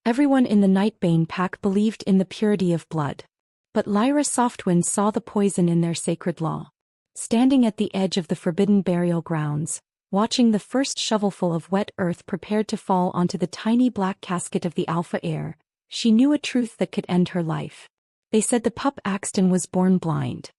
Everyone in the Nightbane pack believed in the purity of blood. But Lyra Softwind saw the poison in their sacred law. Standing at the edge of the forbidden burial grounds, watching the first shovelful of wet earth prepared to fall onto the tiny black casket of the Alpha heir, she knew a truth that could end her life. They said the pup Axton was born blind.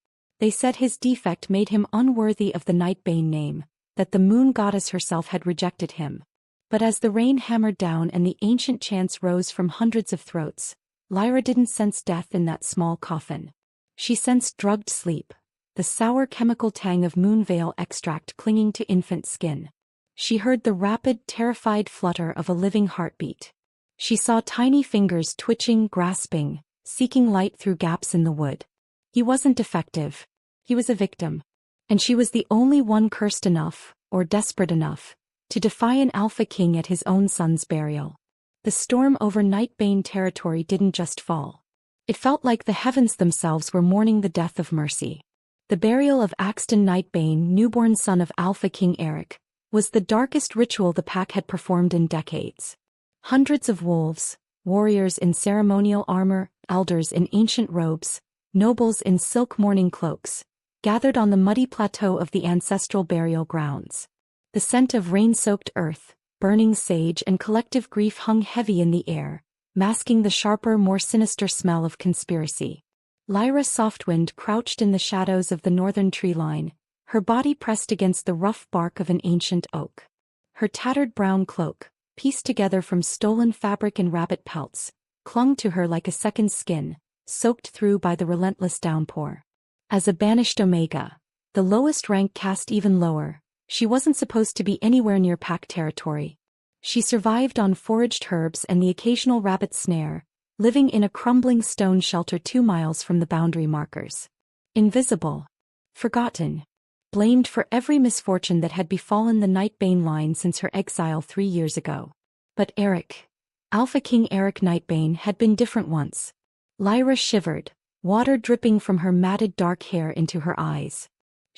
They said his defect made him unworthy of the Nightbane name, that the moon goddess herself had rejected him. But as the rain hammered down and the ancient chants rose from hundreds of throats, Lyra didn't sense death in that small coffin. She sensed drugged sleep, the sour chemical tang of moonveil extract clinging to infant skin. She heard the rapid, terrified flutter of a living heartbeat. She saw tiny fingers twitching, grasping, seeking light through gaps in the wood. He wasn't defective. He was a victim. And she was the only one cursed enough, or desperate enough, to defy an Alpha King at his own son's burial. The storm over Nightbane territory didn't just fall. It felt like the heavens themselves were mourning the death of Mercy. The burial of Axton Nightbane, newborn son of Alpha King Eric, was the darkest ritual the pack had performed in decades. Hundreds of wolves, warriors in ceremonial armor, elders in ancient robes, nobles in silk mourning cloaks, gathered on the muddy plateau of the ancestral burial grounds. The scent of rain-soaked earth, burning sage and collective grief hung heavy in the air, masking the sharper, more sinister smell of conspiracy. Lyra Softwind crouched in the shadows of the northern tree line, her body pressed against the rough bark of an ancient oak. Her tattered brown cloak, pieced together from stolen fabric and rabbit pelts, clung to her like a second skin, soaked through by the relentless downpour. As a banished Omega, the lowest rank caste even lower, she wasn't supposed to be anywhere near pack territory. She survived on foraged herbs and the occasional rabbit snare, living in a crumbling stone shelter 2 miles from the boundary markers. Invisible. Forgotten. Blamed for every misfortune that had befallen the Nightbane line since her exile 3 years ago. But Eric, Alpha King Eric Nightbane, had been different once. Lyra shivered, water dripping from her matted dark hair into her eyes.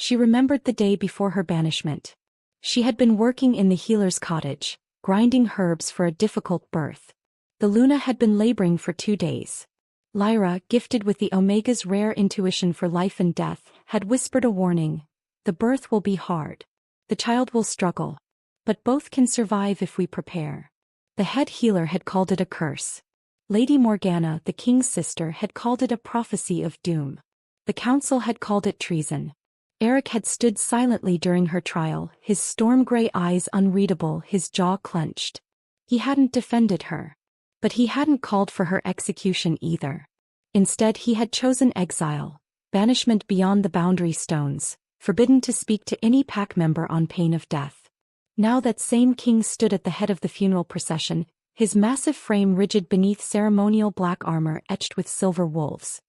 She remembered the day before her banishment. She had been working in the healer's cottage, grinding herbs for a difficult birth. The Luna had been laboring for 2 days. Lyra, gifted with the Omega's rare intuition for life and death, had whispered a warning. The birth will be hard. The child will struggle. But both can survive if we prepare. The head healer had called it a curse. Lady Morgana, the king's sister, had called it a prophecy of doom. The council had called it treason. Eric had stood silently during her trial, his storm-gray eyes unreadable, his jaw clenched. He hadn't defended her. But he hadn't called for her execution either. Instead he had chosen exile, banishment beyond the boundary stones, forbidden to speak to any pack member on pain of death. Now that same king stood at the head of the funeral procession, his massive frame rigid beneath ceremonial black armor etched with silver wolves.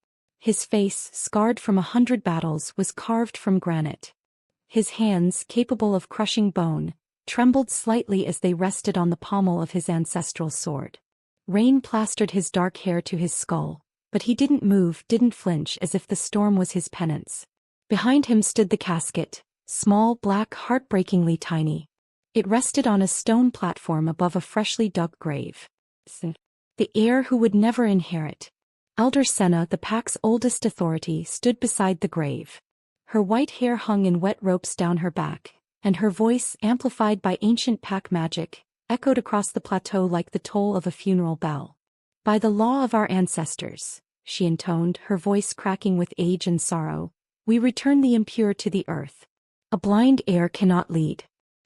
His face, scarred from 100 battles, was carved from granite. His hands, capable of crushing bone, trembled slightly as they rested on the pommel of his ancestral sword. Rain plastered his dark hair to his skull, but he didn't move, didn't flinch, as if the storm was his penance. Behind him stood the casket, small, black, heartbreakingly tiny. It rested on a stone platform above a freshly dug grave. The heir who would never inherit. Elder Senna, the pack's oldest authority, stood beside the grave. Her white hair hung in wet ropes down her back, and her voice, amplified by ancient pack magic, echoed across the plateau like the toll of a funeral bell. By the law of our ancestors, she intoned, her voice cracking with age and sorrow, we return the impure to the earth. A blind heir cannot lead.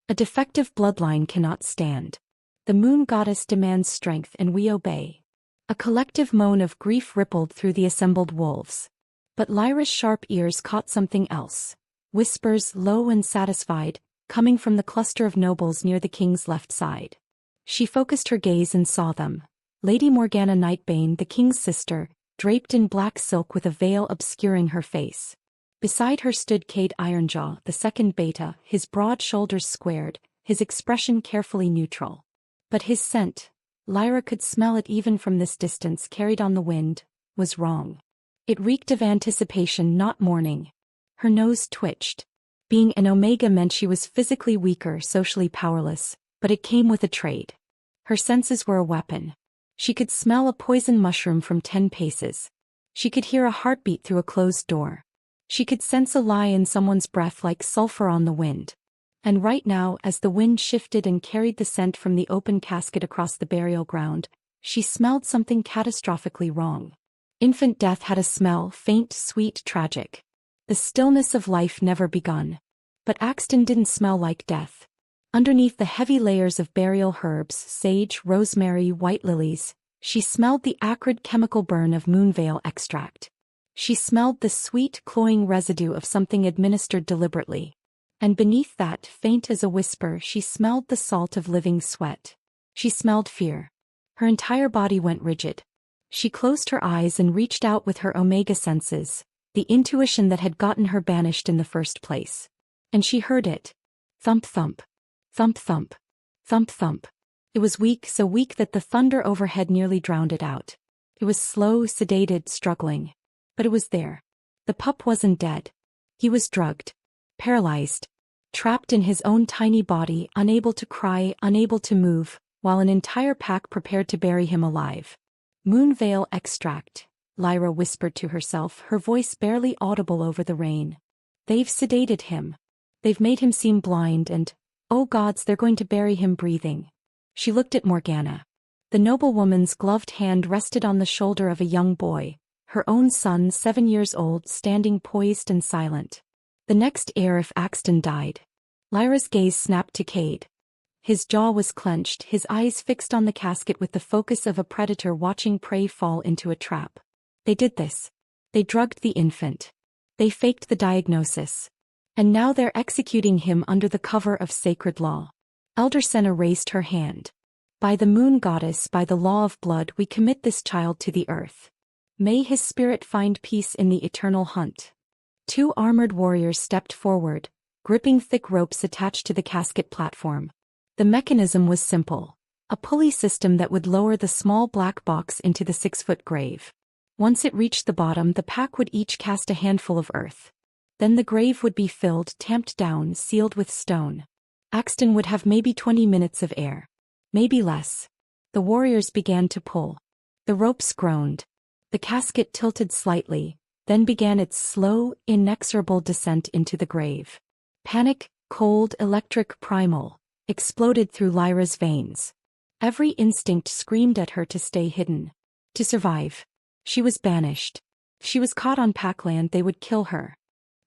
A defective bloodline cannot stand. The moon goddess demands strength and we obey. A collective moan of grief rippled through the assembled wolves. But Lyra's sharp ears caught something else. Whispers, low and satisfied, coming from the cluster of nobles near the king's left side. She focused her gaze and saw them. Lady Morgana Nightbane, the king's sister, draped in black silk with a veil obscuring her face. Beside her stood Cade Ironjaw, the second beta, his broad shoulders squared, his expression carefully neutral. But his scent, Lyra could smell it even from this distance, carried on the wind, was wrong. It reeked of anticipation, not mourning. Her nose twitched. Being an Omega meant she was physically weaker, socially powerless, but it came with a trade. Her senses were a weapon. She could smell a poison mushroom from 10 paces. She could hear a heartbeat through a closed door. She could sense a lie in someone's breath like sulfur on the wind. And right now, as the wind shifted and carried the scent from the open casket across the burial ground, she smelled something catastrophically wrong. Infant death had a smell, faint, sweet, tragic. The stillness of life never begun. But Axton didn't smell like death. Underneath the heavy layers of burial herbs, sage, rosemary, white lilies, she smelled the acrid chemical burn of moonveil extract. She smelled the sweet, cloying residue of something administered deliberately. And beneath that, faint as a whisper, she smelled the salt of living sweat. She smelled fear. Her entire body went rigid. She closed her eyes and reached out with her omega senses, the intuition that had gotten her banished in the first place. And she heard it. Thump thump. Thump thump. Thump thump. It was weak, so weak that the thunder overhead nearly drowned it out. It was slow, sedated, struggling. But it was there. The pup wasn't dead. He was drugged. Paralyzed. Trapped in his own tiny body, unable to cry, unable to move, while an entire pack prepared to bury him alive. Moonveil extract, Lyra whispered to herself, her voice barely audible over the rain. They've sedated him. They've made him seem blind and, oh gods, they're going to bury him breathing. She looked at Morgana. The noblewoman's gloved hand rested on the shoulder of a young boy, her own son 7 years old, standing poised and silent. The next heir if Axton died. Lyra's gaze snapped to Cade. His jaw was clenched, his eyes fixed on the casket with the focus of a predator watching prey fall into a trap. They did this. They drugged the infant. They faked the diagnosis. And now they're executing him under the cover of sacred law. Elder Senna raised her hand. By the moon goddess, by the law of blood, we commit this child to the earth. May his spirit find peace in the eternal hunt. 2 armored warriors stepped forward, gripping thick ropes attached to the casket platform. The mechanism was simple. A pulley system that would lower the small black box into the 6-foot grave. Once it reached the bottom, the pack would each cast a handful of earth. Then the grave would be filled, tamped down, sealed with stone. Axton would have maybe 20 minutes of air. Maybe less. The warriors began to pull. The ropes groaned. The casket tilted slightly, then began its slow, inexorable descent into the grave. Panic, cold, electric, primal, exploded through Lyra's veins. Every instinct screamed at her to stay hidden. To survive. She was banished. If she was caught on Packland, they would kill her.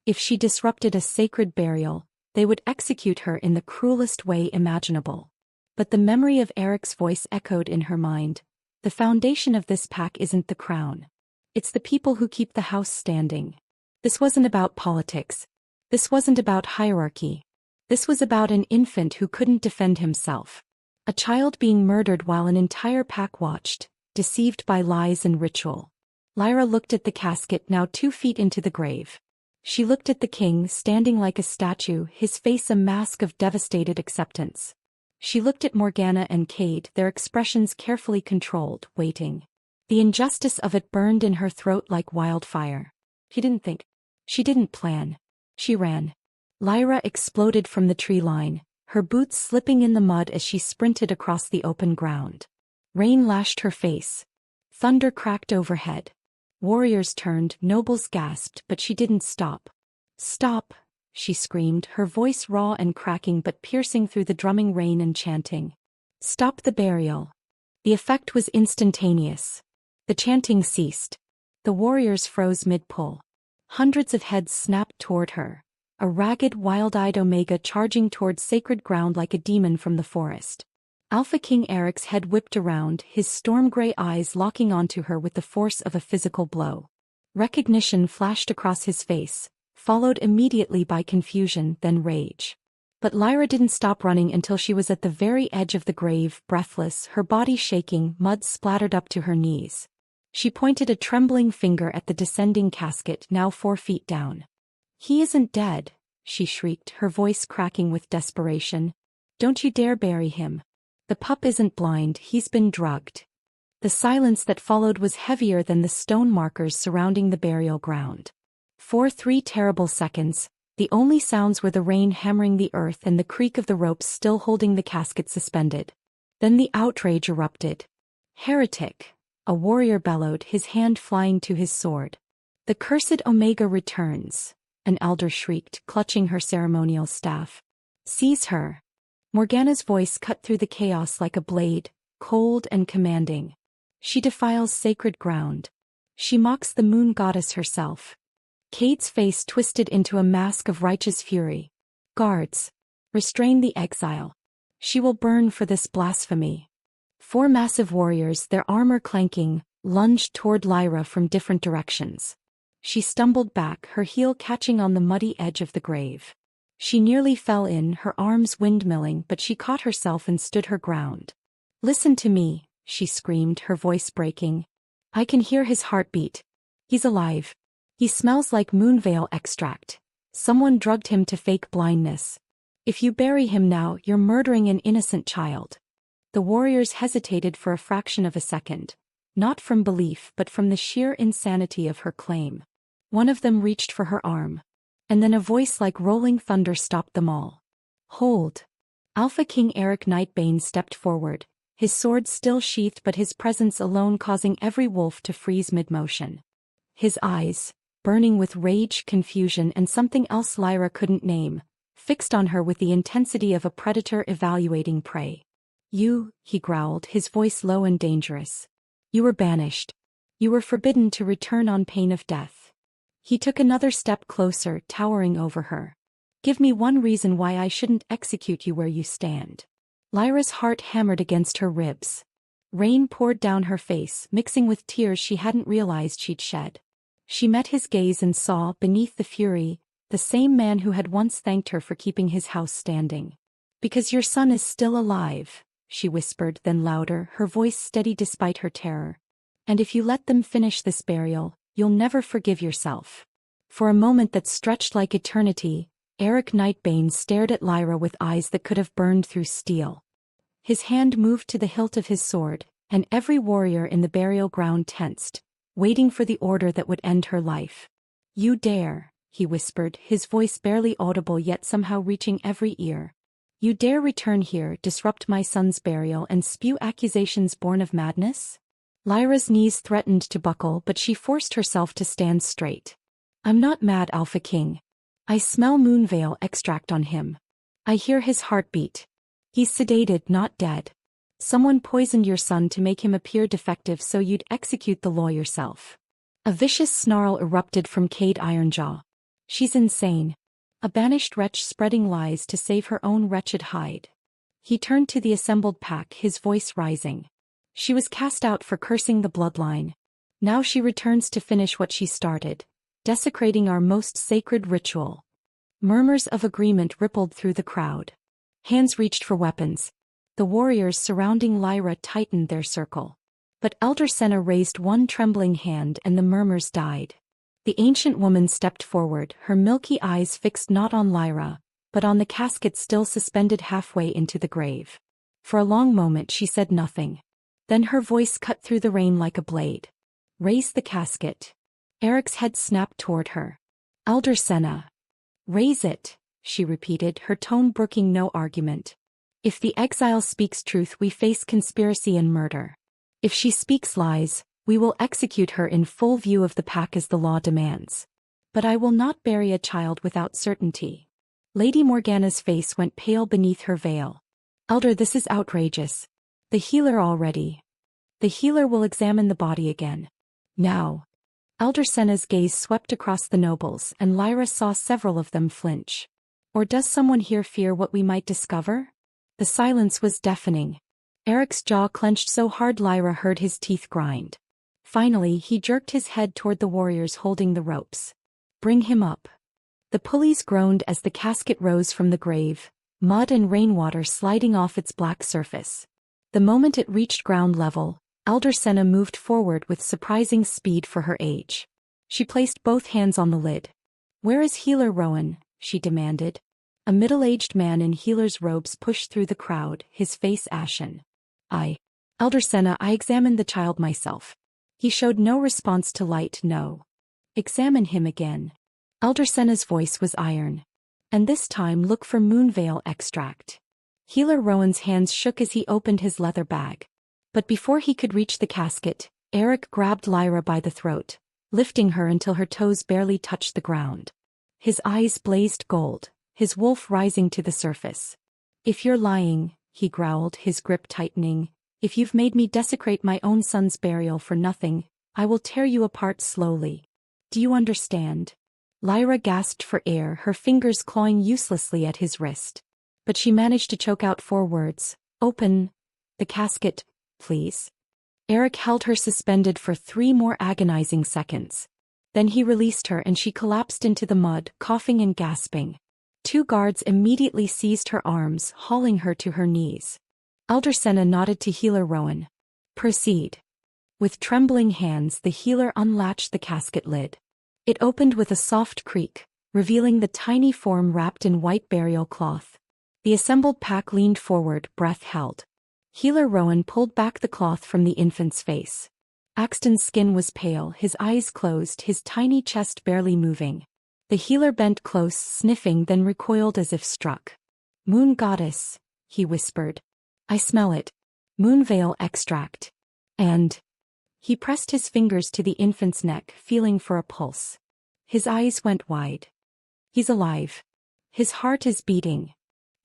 If she disrupted a sacred burial, they would execute her in the cruelest way imaginable. But the memory of Eric's voice echoed in her mind. The foundation of this pack isn't the crown. It's the people who keep the house standing. This wasn't about politics. This wasn't about hierarchy. This was about an infant who couldn't defend himself. A child being murdered while an entire pack watched, deceived by lies and ritual. Lyra looked at the casket, now 2 feet into the grave. She looked at the king, standing like a statue, his face a mask of devastated acceptance. She looked at Morgana and Cade, their expressions carefully controlled, waiting. The injustice of it burned in her throat like wildfire. She didn't think. She didn't plan. She ran. Lyra exploded from the tree line, her boots slipping in the mud as she sprinted across the open ground. Rain lashed her face. Thunder cracked overhead. Warriors turned, nobles gasped, but she didn't stop. Stop, she screamed, her voice raw and cracking but piercing through the drumming rain and chanting. Stop the burial. The effect was instantaneous. The chanting ceased. The warriors froze mid-pull. Hundreds of heads snapped toward her. A ragged, wild-eyed Omega charging toward sacred ground like a demon from the forest. Alpha King Eric's head whipped around, his storm-gray eyes locking onto her with the force of a physical blow. Recognition flashed across his face, followed immediately by confusion, then rage. But Lyra didn't stop running until she was at the very edge of the grave, breathless, her body shaking, mud splattered up to her knees. She pointed a trembling finger at the descending casket, now 4 feet down. He isn't dead, she shrieked, her voice cracking with desperation. Don't you dare bury him. The pup isn't blind, he's been drugged. The silence that followed was heavier than the stone markers surrounding the burial ground. For 3 terrible seconds, the only sounds were the rain hammering the earth and the creak of the ropes still holding the casket suspended. Then the outrage erupted. Heretic! A warrior bellowed, his hand flying to his sword. The cursed Omega returns, an elder shrieked, clutching her ceremonial staff. Seize her! Morgana's voice cut through the chaos like a blade, cold and commanding. She defiles sacred ground. She mocks the moon goddess herself. Cade's face twisted into a mask of righteous fury. Guards! Restrain the exile. She will burn for this blasphemy. 4 massive warriors, their armor clanking, lunged toward Lyra from different directions. She stumbled back, her heel catching on the muddy edge of the grave. She nearly fell in, her arms windmilling, but she caught herself and stood her ground. Listen to me, she screamed, her voice breaking. I can hear his heartbeat. He's alive. He smells like moonveil extract. Someone drugged him to fake blindness. If you bury him now, you're murdering an innocent child. The warriors hesitated for a fraction of a second, not from belief but from the sheer insanity of her claim. One of them reached for her arm. And then a voice like rolling thunder stopped them all. Hold! Alpha King Eric Nightbane stepped forward, his sword still sheathed but his presence alone causing every wolf to freeze mid-motion. His eyes, burning with rage, confusion and something else Lyra couldn't name, fixed on her with the intensity of a predator evaluating prey. You, he growled, his voice low and dangerous. You were banished. You were forbidden to return on pain of death. He took another step closer, towering over her. Give me one reason why I shouldn't execute you where you stand. Lyra's heart hammered against her ribs. Rain poured down her face, mixing with tears she hadn't realized she'd shed. She met his gaze and saw, beneath the fury, the same man who had once thanked her for keeping his house standing. Because your son is still alive, she whispered, then louder, her voice steady despite her terror. And if you let them finish this burial, you'll never forgive yourself. For a moment that stretched like eternity, Eric Nightbane stared at Lyra with eyes that could have burned through steel. His hand moved to the hilt of his sword, and every warrior in the burial ground tensed, waiting for the order that would end her life. You dare, he whispered, his voice barely audible yet somehow reaching every ear. You dare return here, disrupt my son's burial and spew accusations born of madness? Lyra's knees threatened to buckle but she forced herself to stand straight. I'm not mad, Alpha King. I smell moonveil extract on him. I hear his heartbeat. He's sedated, not dead. Someone poisoned your son to make him appear defective so you'd execute the law yourself. A vicious snarl erupted from Cade Ironjaw. She's insane. A banished wretch spreading lies to save her own wretched hide. He turned to the assembled pack, his voice rising. She was cast out for cursing the bloodline. Now she returns to finish what she started, desecrating our most sacred ritual. Murmurs of agreement rippled through the crowd. Hands reached for weapons. The warriors surrounding Lyra tightened their circle. But Elder Senna raised one trembling hand and the murmurs died. The ancient woman stepped forward, her milky eyes fixed not on Lyra, but on the casket still suspended halfway into the grave. For a long moment she said nothing. Then her voice cut through the rain like a blade. Raise the casket. Eric's head snapped toward her. Elder Senna. Raise it, she repeated, her tone brooking no argument. If the exile speaks truth, we face conspiracy and murder. If she speaks lies, we will execute her in full view of the pack as the law demands. But I will not bury a child without certainty. Lady Morgana's face went pale beneath her veil. Elder, this is outrageous. The healer already. The healer will examine the body again. Now. Elder Senna's gaze swept across the nobles and Lyra saw several of them flinch. Or does someone here fear what we might discover? The silence was deafening. Eric's jaw clenched so hard Lyra heard his teeth grind. Finally he jerked his head toward the warriors holding the ropes. Bring him up. The pulleys groaned as the casket rose from the grave, mud and rainwater sliding off its black surface. The moment it reached ground level, Elder Senna moved forward with surprising speed for her age. She placed both hands on the lid. Where is Healer Rowan? She demanded. A middle-aged man in healer's robes pushed through the crowd, his face ashen. Elder Senna, I examined the child myself. He showed no response to light, no. Examine him again. Elder Senna's voice was iron. And this time look for moonveil extract. Healer Rowan's hands shook as he opened his leather bag. But before he could reach the casket, Eric grabbed Lyra by the throat, lifting her until her toes barely touched the ground. His eyes blazed gold, his wolf rising to the surface. "If you're lying," he growled, his grip tightening, "if you've made me desecrate my own son's burial for nothing, I will tear you apart slowly. Do you understand?" Lyra gasped for air, her fingers clawing uselessly at his wrist. But she managed to choke out 4 words. "Open the casket, please." Eric held her suspended for 3 more agonizing seconds. Then he released her and she collapsed into the mud, coughing and gasping. 2 guards immediately seized her arms, hauling her to her knees. Elder Senna nodded to healer Rowan. "Proceed." With trembling hands, the healer unlatched the casket lid. It opened with a soft creak, revealing the tiny form wrapped in white burial cloth. The assembled pack leaned forward, breath held. Healer Rowan pulled back the cloth from the infant's face. Axton's skin was pale, his eyes closed, his tiny chest barely moving. The healer bent close, sniffing, then recoiled as if struck. "Moon goddess," he whispered. "I smell it. Moonveil extract." And he pressed his fingers to the infant's neck, feeling for a pulse. His eyes went wide. "He's alive. His heart is beating."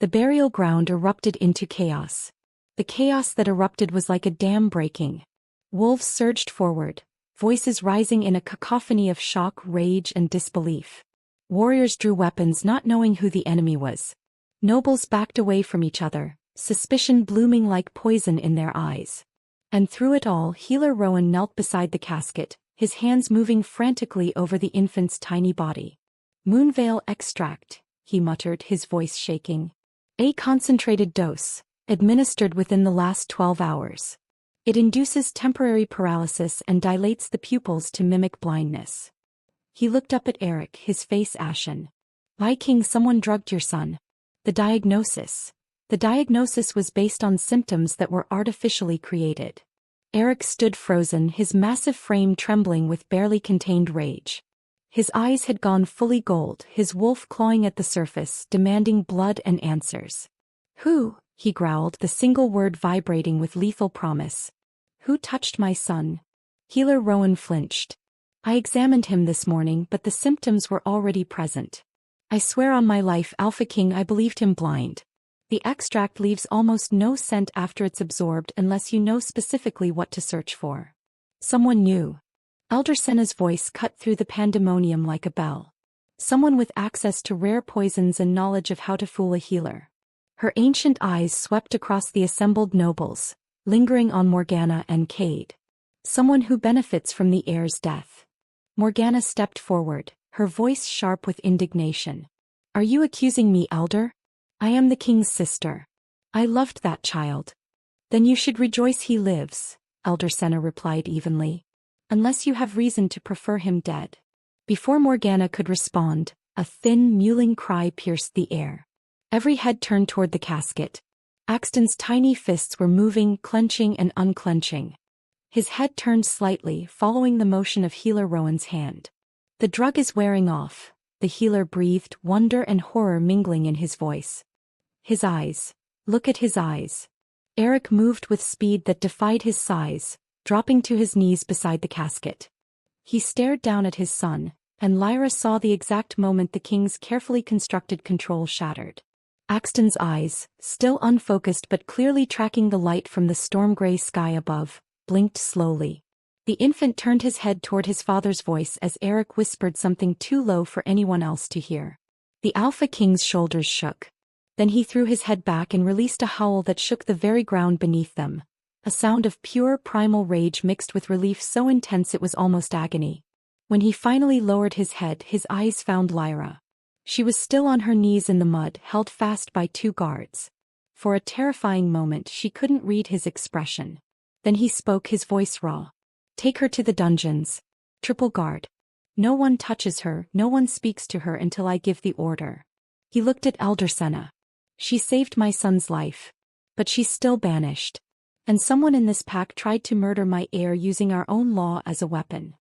The burial ground erupted into chaos. The chaos that erupted was like a dam breaking. Wolves surged forward, voices rising in a cacophony of shock, rage, and disbelief. Warriors drew weapons, not knowing who the enemy was. Nobles backed away from each other, suspicion blooming like poison in their eyes. And through it all, healer Rowan knelt beside the casket, his hands moving frantically over the infant's tiny body. "Moonveil extract," he muttered, his voice shaking. "A concentrated dose, administered within the last 12 hours. It induces temporary paralysis and dilates the pupils to mimic blindness." He looked up at Eric, his face ashen. "Why, King, someone drugged your son." The diagnosis was based on symptoms that were artificially created. Eric stood frozen, his massive frame trembling with barely contained rage. His eyes had gone fully gold, his wolf clawing at the surface, demanding blood and answers. "Who?" he growled, the single word vibrating with lethal promise. "Who touched my son?" Healer Rowan flinched. "I examined him this morning, but the symptoms were already present. I swear on my life, Alpha King, I believed him blind. The extract leaves almost no scent after it's absorbed unless you know specifically what to search for." "Someone knew." Elder Senna's voice cut through the pandemonium like a bell. "Someone with access to rare poisons and knowledge of how to fool a healer." Her ancient eyes swept across the assembled nobles, lingering on Morgana and Cade. "Someone who benefits from the heir's death." Morgana stepped forward, her voice sharp with indignation. "Are you accusing me, Elder? I am the king's sister. I loved that child." "Then you should rejoice he lives," Elder Senna replied evenly. "Unless you have reason to prefer him dead." Before Morgana could respond, a thin, mewling cry pierced the air. Every head turned toward the casket. Axton's tiny fists were moving, clenching and unclenching. His head turned slightly, following the motion of healer Rowan's hand. "The drug is wearing off," the healer breathed, wonder and horror mingling in his voice. "His eyes. Look at his eyes." Eric moved with speed that defied his size, dropping to his knees beside the casket. He stared down at his son, and Lyra saw the exact moment the king's carefully constructed control shattered. Axton's eyes, still unfocused but clearly tracking the light from the storm-gray sky above, blinked slowly. The infant turned his head toward his father's voice as Eric whispered something too low for anyone else to hear. The Alpha King's shoulders shook. Then he threw his head back and released a howl that shook the very ground beneath them, a sound of pure primal rage mixed with relief so intense it was almost agony. When he finally lowered his head, his eyes found Lyra. She was still on her knees in the mud, held fast by 2 guards. For a terrifying moment she couldn't read his expression. Then he spoke, his voice raw. "Take her to the dungeons. Triple guard. No one touches her, no one speaks to her until I give the order." He looked at Elder Senna. "She saved my son's life. But she's still banished. And someone in this pack tried to murder my heir using our own law as a weapon."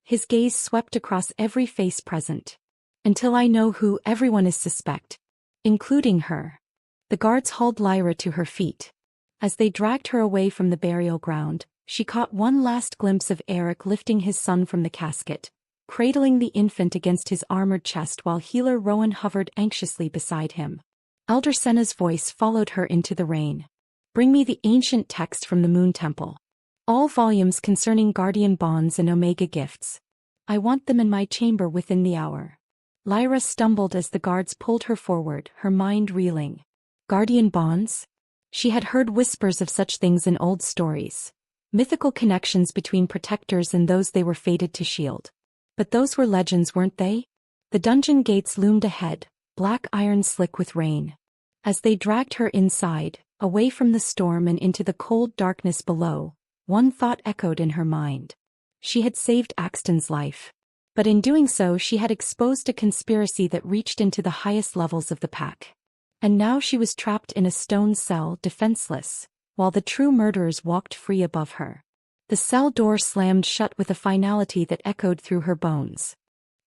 His gaze swept across every face present. "Until I know who, everyone is suspect. Including her." The guards hauled Lyra to her feet. As they dragged her away from the burial ground, she caught one last glimpse of Eric lifting his son from the casket, cradling the infant against his armored chest while healer Rowan hovered anxiously beside him. Elder Senna's voice followed her into the rain. "Bring me the ancient text from the Moon Temple. All volumes concerning guardian bonds and Omega gifts. I want them in my chamber within the hour." Lyra stumbled as the guards pulled her forward, her mind reeling. Guardian bonds? She had heard whispers of such things in old stories. Mythical connections between protectors and those they were fated to shield. But those were legends, weren't they? The dungeon gates loomed ahead, black iron slick with rain. As they dragged her inside, away from the storm and into the cold darkness below, one thought echoed in her mind. She had saved Axton's life. But in doing so she had exposed a conspiracy that reached into the highest levels of the pack. And now she was trapped in a stone cell, defenseless, while the true murderers walked free above her. The cell door slammed shut with a finality that echoed through her bones.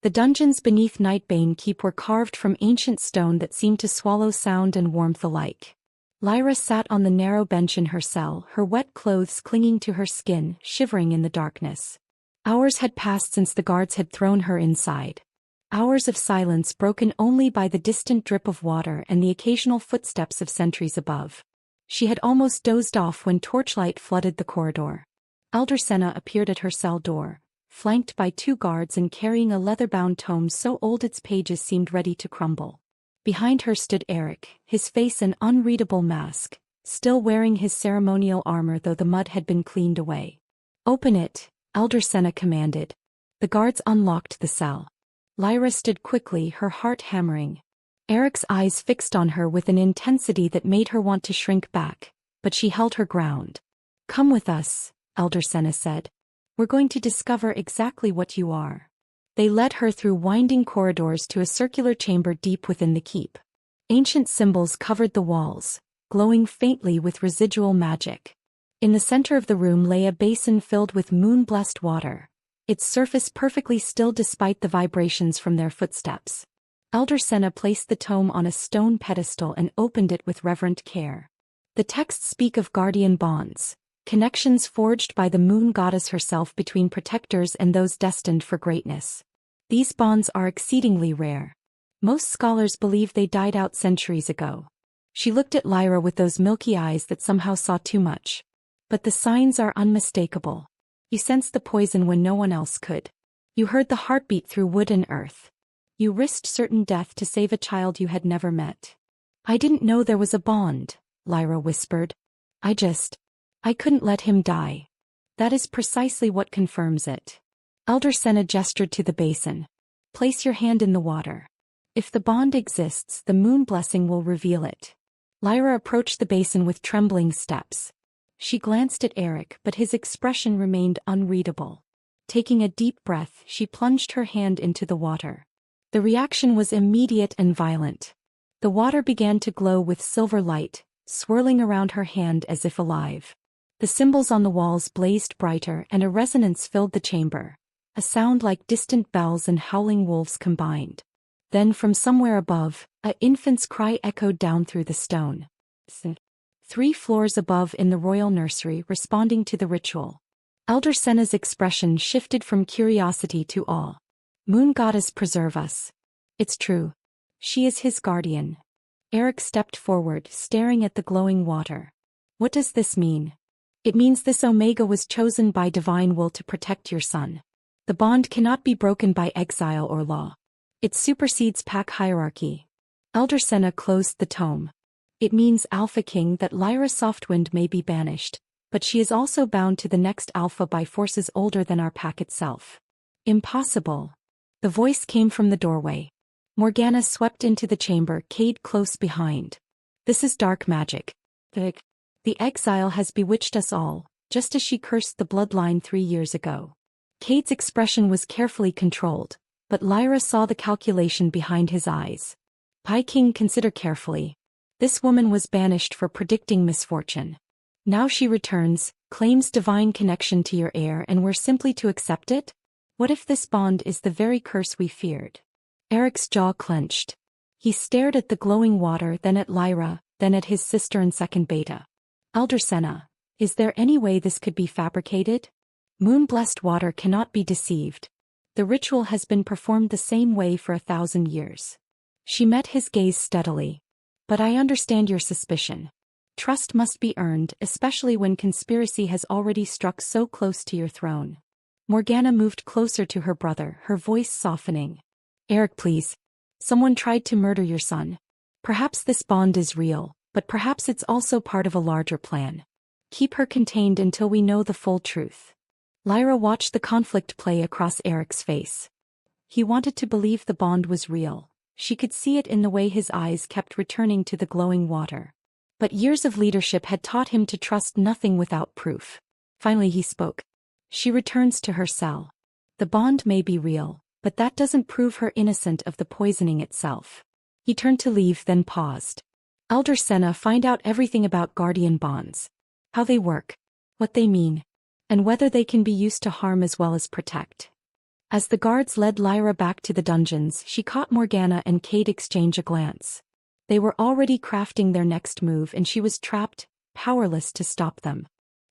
The dungeons beneath Nightbane Keep were carved from ancient stone that seemed to swallow sound and warmth alike. Lyra sat on the narrow bench in her cell, her wet clothes clinging to her skin, shivering in the darkness. Hours had passed since the guards had thrown her inside. Hours of silence broken only by the distant drip of water and the occasional footsteps of sentries above. She had almost dozed off when torchlight flooded the corridor. Elder Senna appeared at her cell door, flanked by 2 guards and carrying a leather-bound tome so old its pages seemed ready to crumble. Behind her stood Eric, his face an unreadable mask, still wearing his ceremonial armor though the mud had been cleaned away. "Open it," Elder Senna commanded. The guards unlocked the cell. Lyra stood quickly, her heart hammering. Eric's eyes fixed on her with an intensity that made her want to shrink back, but she held her ground. "Come with us," Elder Senna said. "We're going to discover exactly what you are." They led her through winding corridors to a circular chamber deep within the keep. Ancient symbols covered the walls, glowing faintly with residual magic. In the center of the room lay a basin filled with moon-blessed water, its surface perfectly still despite the vibrations from their footsteps. Elder Senna placed the tome on a stone pedestal and opened it with reverent care. The texts speak of guardian bonds, connections forged by the moon goddess herself between protectors and those destined for greatness. These bonds are exceedingly rare. Most scholars believe they died out centuries ago. She looked at Lyra with those milky eyes that somehow saw too much. But the signs are unmistakable. You sensed the poison when no one else could. You heard the heartbeat through wood and earth. You risked certain death to save a child you had never met. "I didn't know there was a bond," Lyra whispered. I couldn't let him die. That is precisely what confirms it." Elder Senna gestured to the basin. "Place your hand in the water. If the bond exists, the moon blessing will reveal it." Lyra approached the basin with trembling steps. She glanced at Eric, but his expression remained unreadable. Taking a deep breath, she plunged her hand into the water. The reaction was immediate and violent. The water began to glow with silver light, swirling around her hand as if alive. The symbols on the walls blazed brighter and a resonance filled the chamber, a sound like distant bells and howling wolves combined. Then from somewhere above, an infant's cry echoed down through the stone. 3 floors above in the royal nursery responding to the ritual. Elder Senna's expression shifted from curiosity to awe. "Moon goddess preserve us. It's true. She is his guardian." Eric stepped forward, staring at the glowing water. "What does this mean?" "It means this Omega was chosen by divine will to protect your son. The bond cannot be broken by exile or law. It supersedes pack hierarchy." Elder Senna closed the tome. "It means Alpha King that Lyra Softwind may be banished, but she is also bound to the next Alpha by forces older than our pack itself." "Impossible." The voice came from the doorway. Morgana swept into the chamber, Cade close behind. "This is dark magic. The exile has bewitched us all, just as she cursed the bloodline 3 years ago." Cade's expression was carefully controlled, but Lyra saw the calculation behind his eyes. "Pi King, consider carefully. This woman was banished for predicting misfortune. Now she returns, claims divine connection to your heir, and we're simply to accept it? What if this bond is the very curse we feared?" Eric's jaw clenched. He stared at the glowing water, then at Lyra, then at his sister and second Beta. Elder Senna, is there any way this could be fabricated? Moon-blessed water cannot be deceived. The ritual has been performed the same way for 1,000 years. She met his gaze steadily. But I understand your suspicion. Trust must be earned, especially when conspiracy has already struck so close to your throne. Morgana moved closer to her brother, her voice softening. Eric, please. Someone tried to murder your son. Perhaps this bond is real, but perhaps it's also part of a larger plan. Keep her contained until we know the full truth. Lyra watched the conflict play across Eric's face. He wanted to believe the bond was real. She could see it in the way his eyes kept returning to the glowing water. But years of leadership had taught him to trust nothing without proof. Finally he spoke. She returns to her cell. The bond may be real, but that doesn't prove her innocent of the poisoning itself. He turned to leave, then paused. Elder Senna, find out everything about guardian bonds. How they work, what they mean, and whether they can be used to harm as well as protect. As the guards led Lyra back to the dungeons, she caught Morgana and Cade exchange a glance. They were already crafting their next move and she was trapped, powerless to stop them.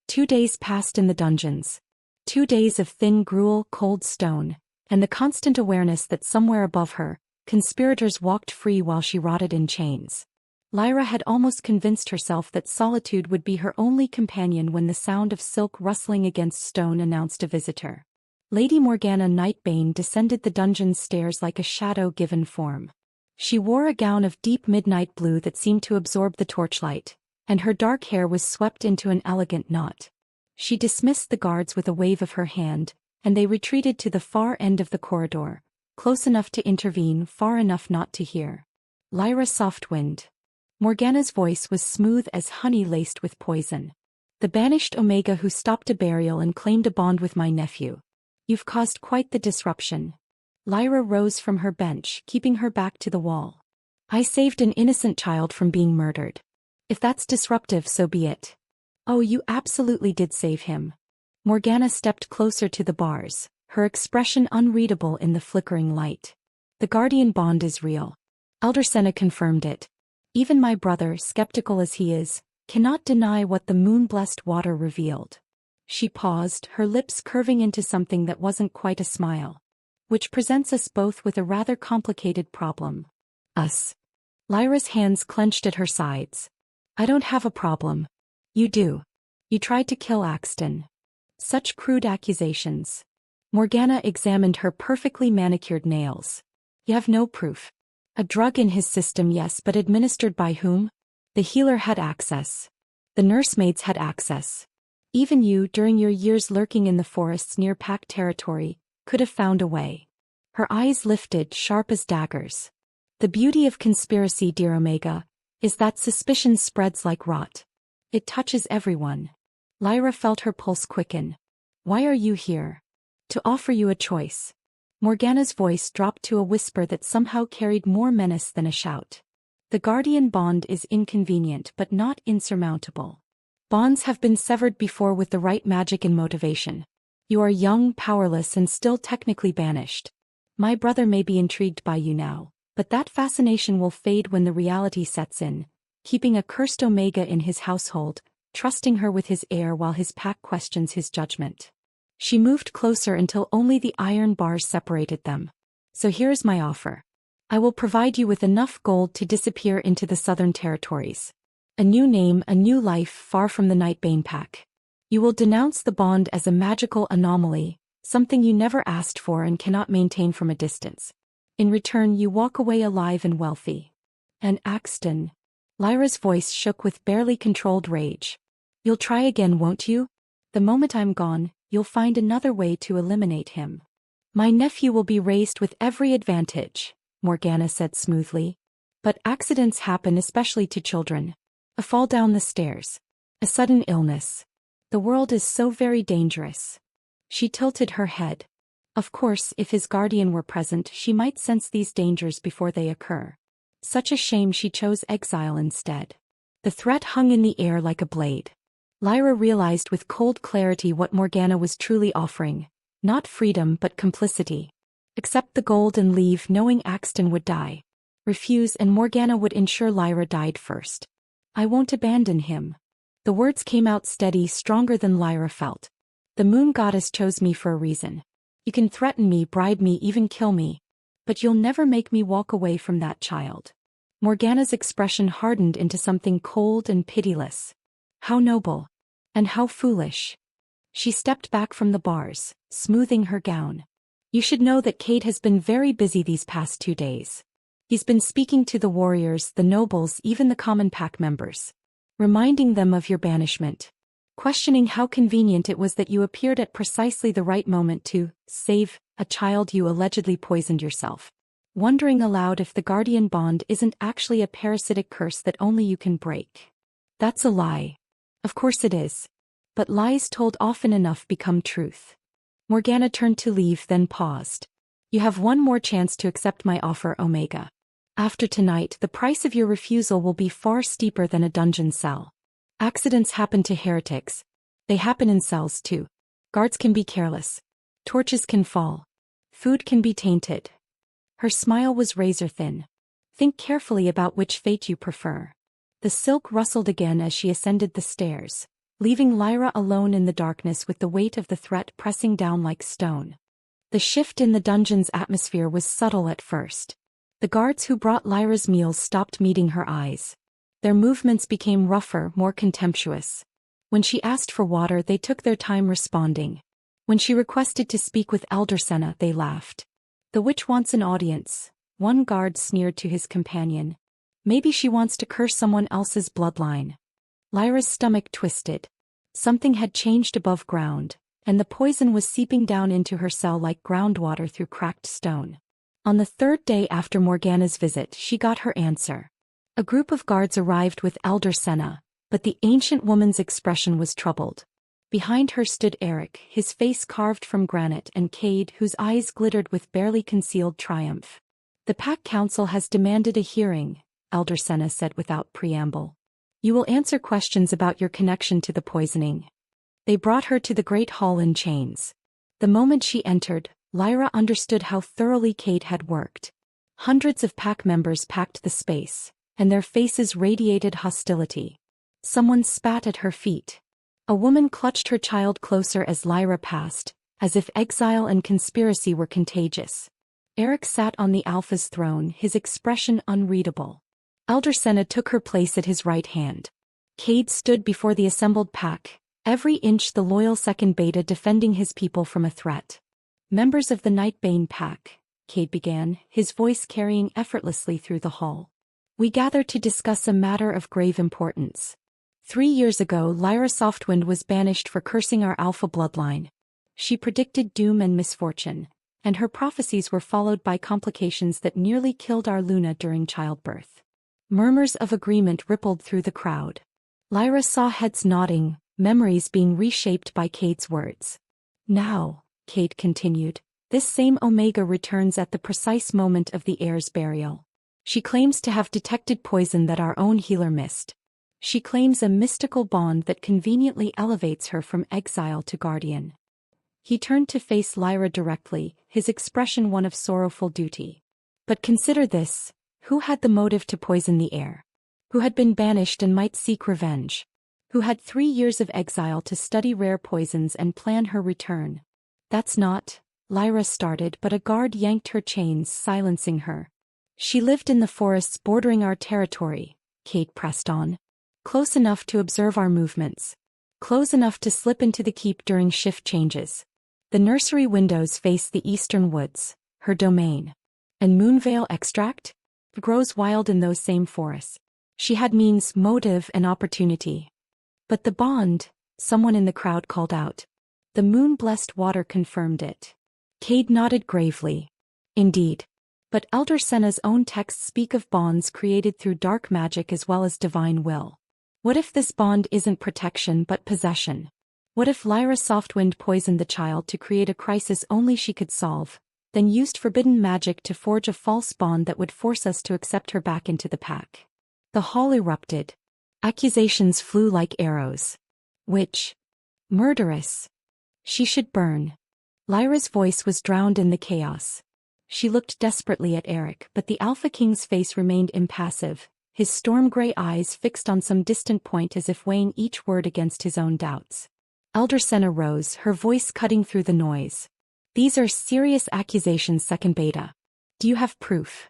2 days passed in the dungeons. 2 days of thin gruel, cold stone, and the constant awareness that somewhere above her, conspirators walked free while she rotted in chains. Lyra had almost convinced herself that solitude would be her only companion when the sound of silk rustling against stone announced a visitor. Lady Morgana Nightbane descended the dungeon stairs like a shadow given form. She wore a gown of deep midnight blue that seemed to absorb the torchlight, and her dark hair was swept into an elegant knot. She dismissed the guards with a wave of her hand, and they retreated to the far end of the corridor, close enough to intervene, far enough not to hear. Lyra Softwind. Morgana's voice was smooth as honey laced with poison. The banished Omega who stopped a burial and claimed a bond with my nephew. You've caused quite the disruption. Lyra rose from her bench, keeping her back to the wall. I saved an innocent child from being murdered. If that's disruptive, so be it. Oh, you absolutely did save him. Morgana stepped closer to the bars, her expression unreadable in the flickering light. The guardian bond is real. Elder Senna confirmed it. Even my brother, skeptical as he is, cannot deny what the moon-blessed water revealed. She paused, her lips curving into something that wasn't quite a smile. Which presents us both with a rather complicated problem. Us. Lyra's hands clenched at her sides. I don't have a problem. You do. You tried to kill Axton. Such crude accusations. Morgana examined her perfectly manicured nails. You have no proof. A drug in his system, yes, but administered by whom? The healer had access. The nursemaids had access. Even you, during your years lurking in the forests near Pact territory, could have found a way. Her eyes lifted, sharp as daggers. The beauty of conspiracy, dear Omega, is that suspicion spreads like rot. It touches everyone. Lyra felt her pulse quicken. Why are you here? To offer you a choice. Morgana's voice dropped to a whisper that somehow carried more menace than a shout. The guardian bond is inconvenient but not insurmountable. Bonds have been severed before with the right magic and motivation. You are young, powerless, and still technically banished. My brother may be intrigued by you now, but that fascination will fade when the reality sets in, keeping a cursed Omega in his household, trusting her with his heir while his pack questions his judgment. She moved closer until only the iron bars separated them. So here's my offer. I will provide you with enough gold to disappear into the southern territories. A new name, a new life, far from the Nightbane pack. You will denounce the bond as a magical anomaly, something you never asked for and cannot maintain from a distance. In return, you walk away alive and wealthy. And Axton. Lyra's voice shook with barely controlled rage. You'll try again, won't you? The moment I'm gone, you'll find another way to eliminate him. My nephew will be raised with every advantage, Morgana said smoothly. But accidents happen, especially to children. A fall down the stairs. A sudden illness. The world is so very dangerous. She tilted her head. Of course, if his guardian were present, she might sense these dangers before they occur. Such a shame she chose exile instead. The threat hung in the air like a blade. Lyra realized with cold clarity what Morgana was truly offering. Not freedom but complicity. Accept the gold and leave knowing Axton would die. Refuse and Morgana would ensure Lyra died first. I won't abandon him. The words came out steady, stronger than Lyra felt. The moon goddess chose me for a reason. You can threaten me, bribe me, even kill me. But you'll never make me walk away from that child. Morgana's expression hardened into something cold and pitiless. How noble. And how foolish. She stepped back from the bars, smoothing her gown. You should know that Cade has been very busy these past 2 days. He's been speaking to the warriors, the nobles, even the common pack members. Reminding them of your banishment. Questioning how convenient it was that you appeared at precisely the right moment to save a child you allegedly poisoned yourself. Wondering aloud if the guardian bond isn't actually a parasitic curse that only you can break. That's a lie. Of course it is. But lies told often enough become truth. Morgana turned to leave, then paused. You have one more chance to accept my offer, Omega. After tonight, the price of your refusal will be far steeper than a dungeon cell. Accidents happen to heretics. They happen in cells too. Guards can be careless. Torches can fall. Food can be tainted. Her smile was razor thin. Think carefully about which fate you prefer. The silk rustled again as she ascended the stairs, leaving Lyra alone in the darkness with the weight of the threat pressing down like stone. The shift in the dungeon's atmosphere was subtle at first. The guards who brought Lyra's meals stopped meeting her eyes. Their movements became rougher, more contemptuous. When she asked for water, they took their time responding. When she requested to speak with Elder Senna, they laughed. The witch wants an audience, one guard sneered to his companion. Maybe she wants to curse someone else's bloodline. Lyra's stomach twisted. Something had changed above ground, and the poison was seeping down into her cell like groundwater through cracked stone. On the 3rd day after Morgana's visit, she got her answer. A group of guards arrived with Elder Senna, but the ancient woman's expression was troubled. Behind her stood Eric, his face carved from granite, and Cade, whose eyes glittered with barely concealed triumph. The Pack Council has demanded a hearing, Elder Senna said without preamble. You will answer questions about your connection to the poisoning. They brought her to the great hall in chains. The moment she entered, Lyra understood how thoroughly Cade had worked. Hundreds of pack members packed the space, and their faces radiated hostility. Someone spat at her feet. A woman clutched her child closer as Lyra passed, as if exile and conspiracy were contagious. Eric sat on the Alpha's throne, his expression unreadable. Elder Senna took her place at his right hand. Cade stood before the assembled pack, every inch the loyal second beta defending his people from a threat. Members of the Nightbane pack, Cade began, his voice carrying effortlessly through the hall. We gather to discuss a matter of grave importance. 3 years ago, Lyra Softwind was banished for cursing our Alpha bloodline. She predicted doom and misfortune, and her prophecies were followed by complications that nearly killed our Luna during childbirth. Murmurs of agreement rippled through the crowd. Lyra saw heads nodding, memories being reshaped by Cade's words. Now, Cade continued, this same Omega returns at the precise moment of the heir's burial. She claims to have detected poison that our own healer missed. She claims a mystical bond that conveniently elevates her from exile to guardian. He turned to face Lyra directly, his expression one of sorrowful duty. But consider this, who had the motive to poison the heir? Who had been banished and might seek revenge? Who had 3 years of exile to study rare poisons and plan her return? That's not, Lyra started, but a guard yanked her chains, silencing her. She lived in the forests bordering our territory, Cade pressed on. Close enough to observe our movements. Close enough to slip into the keep during shift changes. The nursery windows face the eastern woods, her domain. And Moonveil extract? Grows wild in those same forests. She had means, motive, and opportunity. But the bond, someone in the crowd called out. The moon-blessed water confirmed it. Cade nodded gravely. Indeed. But Elder Senna's own texts speak of bonds created through dark magic as well as divine will. What if this bond isn't protection but possession? What if Lyra Softwind poisoned the child to create a crisis only she could solve, then used forbidden magic to forge a false bond that would force us to accept her back into the pack? The hall erupted. Accusations flew like arrows. Witch. Murderess. She should burn. Lyra's voice was drowned in the chaos. She looked desperately at Eric, but the Alpha King's face remained impassive, his storm-gray eyes fixed on some distant point as if weighing each word against his own doubts. Elder Senna rose, her voice cutting through the noise. These are serious accusations, Second Beta. Do you have proof?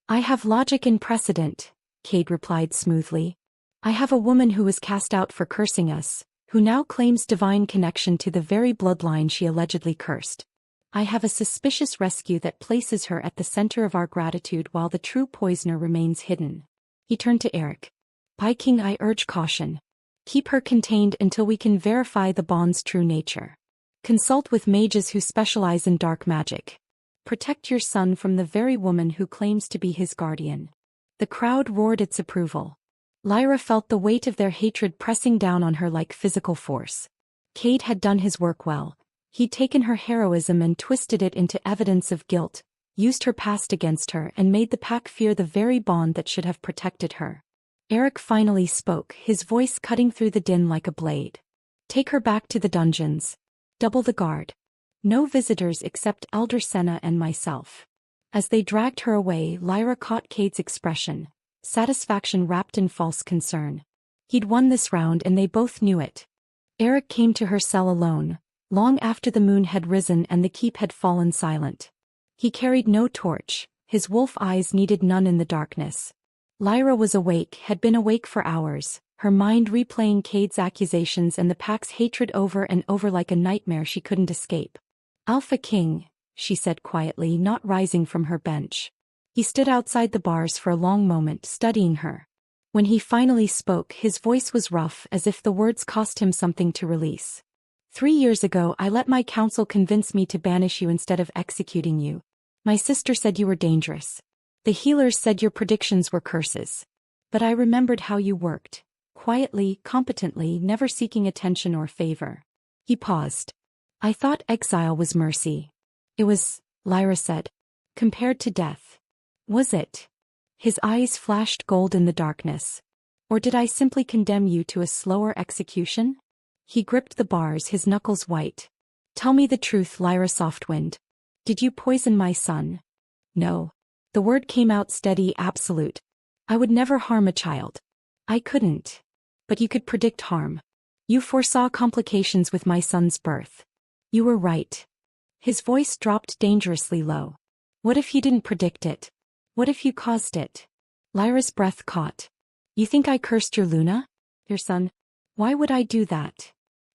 I have logic and precedent, Cade replied smoothly. I have a woman who was cast out for cursing us, who now claims divine connection to the very bloodline she allegedly cursed. I have a suspicious rescue that places her at the center of our gratitude while the true poisoner remains hidden. He turned to Eric. By King, I urge caution. Keep her contained until we can verify the bond's true nature. Consult with mages who specialize in dark magic. Protect your son from the very woman who claims to be his guardian. The crowd roared its approval. Lyra felt the weight of their hatred pressing down on her like physical force. Cade had done his work well. He'd taken her heroism and twisted it into evidence of guilt, used her past against her, and made the pack fear the very bond that should have protected her. Eric finally spoke, his voice cutting through the din like a blade. Take her back to the dungeons. Double the guard. No visitors except Elder Senna and myself. As they dragged her away, Lyra caught Cade's expression, satisfaction wrapped in false concern. He'd won this round and they both knew it. Eric came to her cell alone, long after the moon had risen and the keep had fallen silent. He carried no torch, his wolf eyes needed none in the darkness. Lyra was awake, had been awake for hours, her mind replaying Cade's accusations and the pack's hatred over and over like a nightmare she couldn't escape. Alpha King, she said quietly, not rising from her bench. He stood outside the bars for a long moment, studying her. When he finally spoke, his voice was rough, as if the words cost him something to release. 3 years ago, I let my council convince me to banish you instead of executing you. My sister said you were dangerous. The healers said your predictions were curses. But I remembered how you worked. Quietly, competently, never seeking attention or favor. He paused. I thought exile was mercy. It was, Lyra said. Compared to death. Was it? His eyes flashed gold in the darkness. Or did I simply condemn you to a slower execution? He gripped the bars, his knuckles white. Tell me the truth, Lyra Softwind. Did you poison my son? No. The word came out steady, absolute. I would never harm a child. I couldn't. But you could predict harm. You foresaw complications with my son's birth. You were right. His voice dropped dangerously low. What if you didn't predict it? What if you caused it? Lyra's breath caught. You think I cursed your Luna? Your son? Why would I do that?